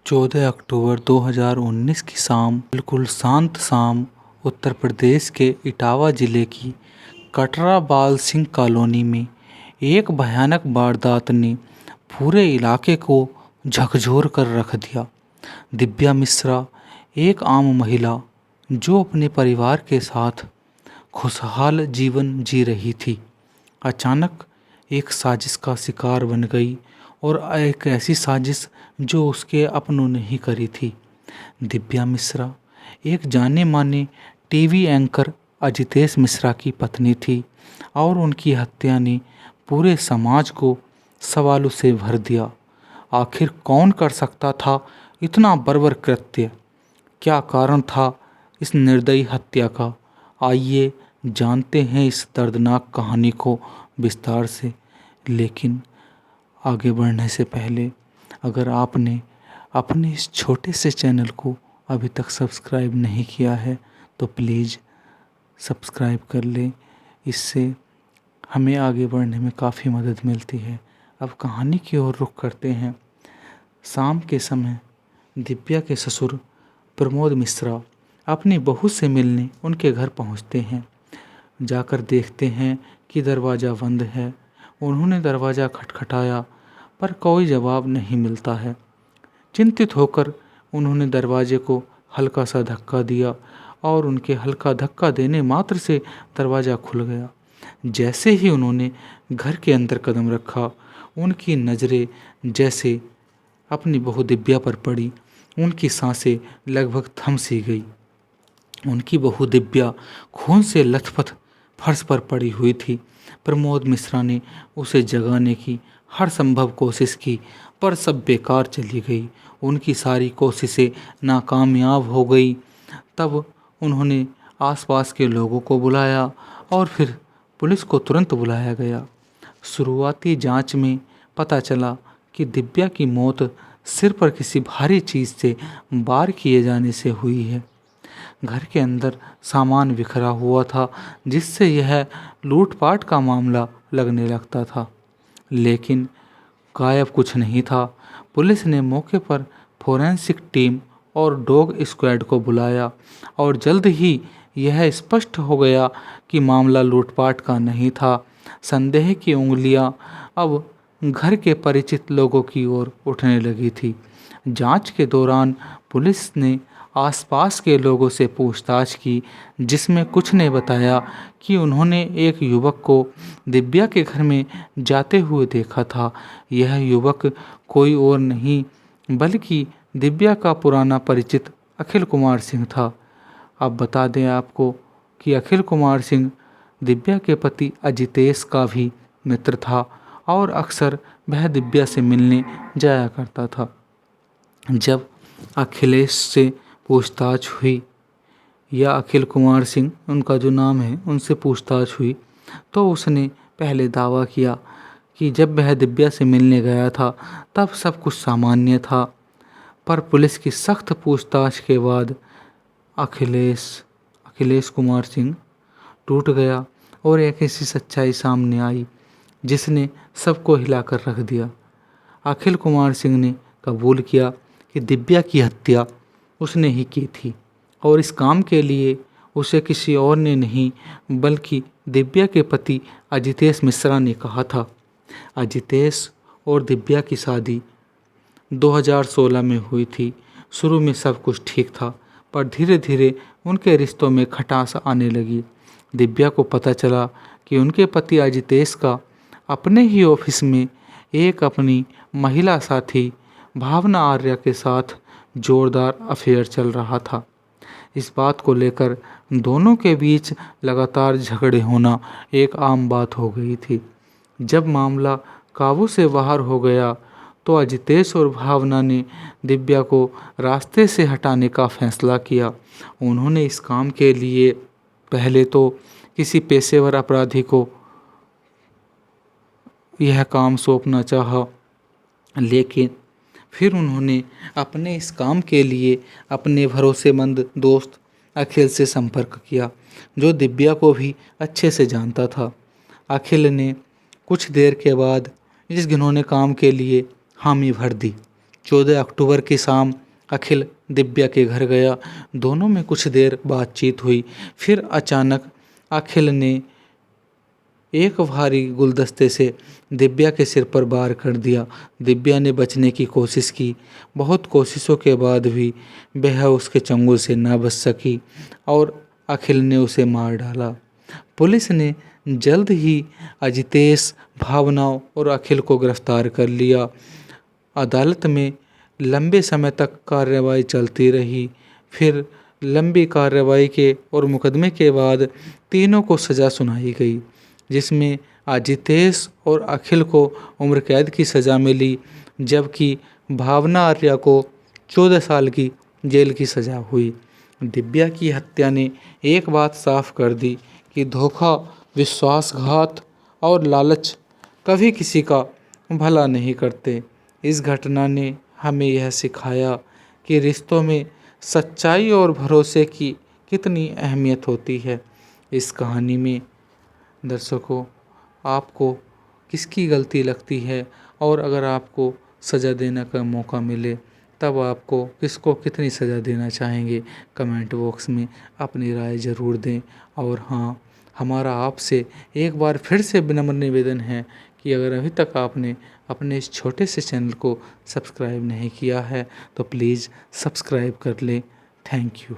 14 अक्टूबर 2019 की शाम, बिल्कुल शांत शाम, उत्तर प्रदेश के इटावा जिले की कटरा बाल सिंह कॉलोनी में एक भयानक वारदात ने पूरे इलाके को झकझोर कर रख दिया। दिव्या मिश्रा, एक आम महिला जो अपने परिवार के साथ खुशहाल जीवन जी रही थी, अचानक एक साजिश का शिकार बन गई, और एक ऐसी साजिश जो उसके अपनों ने ही करी थी। दिव्या मिश्रा एक जाने माने टीवी एंकर अजितेश मिश्रा की पत्नी थी, और उनकी हत्या ने पूरे समाज को सवालों से भर दिया। आखिर कौन कर सकता था इतना बर्बर कृत्य? क्या कारण था इस निर्दयी हत्या का? आइए जानते हैं इस दर्दनाक कहानी को विस्तार से। लेकिन आगे बढ़ने से पहले अगर आपने अपने इस छोटे से चैनल को अभी तक सब्सक्राइब नहीं किया है तो प्लीज़ सब्सक्राइब कर लें। इससे हमें आगे बढ़ने में काफ़ी मदद मिलती है। अब कहानी की ओर रुख करते हैं। शाम के समय दिव्या के ससुर प्रमोद मिश्रा अपनी बहू से मिलने उनके घर पहुंचते हैं। जाकर देखते हैं कि दरवाज़ा बंद है। उन्होंने दरवाज़ा खटखटाया पर कोई जवाब नहीं मिलता है। चिंतित होकर उन्होंने दरवाजे को हल्का सा धक्का दिया, और उनके हल्का धक्का देने मात्र से दरवाज़ा खुल गया। जैसे ही उन्होंने घर के अंदर कदम रखा, उनकी नज़रें जैसे अपनी बहू दिव्या पर पड़ी। उनकी सांसें लगभग थम सी गई। उनकी बहू दिव्या खून से लथपथ फर्श पर पड़ी हुई थी। प्रमोद मिश्रा ने उसे जगाने की हर संभव कोशिश की, पर सब बेकार चली गई। उनकी सारी कोशिशें नाकामयाब हो गई। तब उन्होंने आसपास के लोगों को बुलाया, और फिर पुलिस को तुरंत बुलाया गया। शुरुआती जांच में पता चला कि दिव्या की मौत सिर पर किसी भारी चीज़ से वार किए जाने से हुई है। घर के अंदर सामान बिखरा हुआ था, जिससे यह लूटपाट का मामला लगने लगता था। लेकिन गायब कुछ नहीं था। पुलिस ने मौके पर फोरेंसिक टीम और डॉग स्क्वाड को बुलाया, और जल्द ही यह स्पष्ट हो गया कि मामला लूटपाट का नहीं था। संदेह की उंगलियां अब घर के परिचित लोगों की ओर उठने लगी थी। जांच के दौरान पुलिस ने आसपास के लोगों से पूछताछ की, जिसमें कुछ ने बताया कि उन्होंने एक युवक को दिव्या के घर में जाते हुए देखा था। यह युवक कोई और नहीं बल्कि दिव्या का पुराना परिचित अखिल कुमार सिंह था। अब बता दें आपको कि अखिल कुमार सिंह दिव्या के पति अजितेश का भी मित्र था, और अक्सर वह दिव्या से मिलने जाया करता था। जब अखिलेश से पूछताछ हुई, या अखिल कुमार सिंह उनका जो नाम है, उनसे पूछताछ हुई, तो उसने पहले दावा किया कि जब वह दिव्या से मिलने गया था तब सब कुछ सामान्य था। पर पुलिस की सख्त पूछताछ के बाद अखिलेश कुमार सिंह टूट गया, और एक ऐसी सच्चाई सामने आई जिसने सबको हिलाकर रख दिया। अखिल कुमार सिंह ने कबूल किया कि दिव्या की हत्या उसने ही की थी, और इस काम के लिए उसे किसी और ने नहीं बल्कि दिव्या के पति अजितेश मिश्रा ने कहा था। अजितेश और दिव्या की शादी 2016 में हुई थी। शुरू में सब कुछ ठीक था, पर धीरे धीरे उनके रिश्तों में खटास आने लगी। दिव्या को पता चला कि उनके पति अजितेश का अपने ही ऑफिस में एक अपनी महिला साथी भावना आर्या के साथ जोरदार अफेयर चल रहा था। इस बात को लेकर दोनों के बीच लगातार झगड़े होना एक आम बात हो गई थी। जब मामला काबू से बाहर हो गया तो अजितेश और भावना ने दिव्या को रास्ते से हटाने का फैसला किया। उन्होंने इस काम के लिए पहले तो किसी पेशेवर अपराधी को यह काम सौंपना चाहा, लेकिन फिर उन्होंने अपने इस काम के लिए अपने भरोसेमंद दोस्त अखिल से संपर्क किया, जो दिव्या को भी अच्छे से जानता था। अखिल ने कुछ देर के बाद इस घिनौने काम के लिए हामी भर दी। 14 अक्टूबर की शाम अखिल दिव्या के घर गया। दोनों में कुछ देर बातचीत हुई। फिर अचानक अखिल ने एक भारी गुलदस्ते से दिव्या के सिर पर वार कर दिया। दिव्या ने बचने की कोशिश की। बहुत कोशिशों के बाद भी वह उसके चंगुल से न बच सकी और अखिल ने उसे मार डाला। पुलिस ने जल्द ही अजितेश, भावना और अखिल को गिरफ्तार कर लिया। अदालत में लंबे समय तक कार्रवाई चलती रही। फिर लंबी कार्रवाई के और मुकदमे के बाद तीनों को सज़ा सुनाई गई, जिसमें अजितेश और अखिल को उम्र कैद की सज़ा मिली, जबकि भावना आर्या को 14 साल की जेल की सज़ा हुई। दिव्या की हत्या ने एक बात साफ कर दी कि धोखा, विश्वासघात और लालच कभी किसी का भला नहीं करते। इस घटना ने हमें यह सिखाया कि रिश्तों में सच्चाई और भरोसे की कितनी अहमियत होती है। इस कहानी में दर्शकों, आपको किसकी गलती लगती है, और अगर आपको सज़ा देने का मौका मिले तब आपको किसको कितनी सज़ा देना चाहेंगे, कमेंट बॉक्स में अपनी राय ज़रूर दें। और हाँ, हमारा आपसे एक बार फिर से विनम्र निवेदन है कि अगर अभी तक आपने अपने इस छोटे से चैनल को सब्सक्राइब नहीं किया है तो प्लीज़ सब्सक्राइब कर लें। Thank you.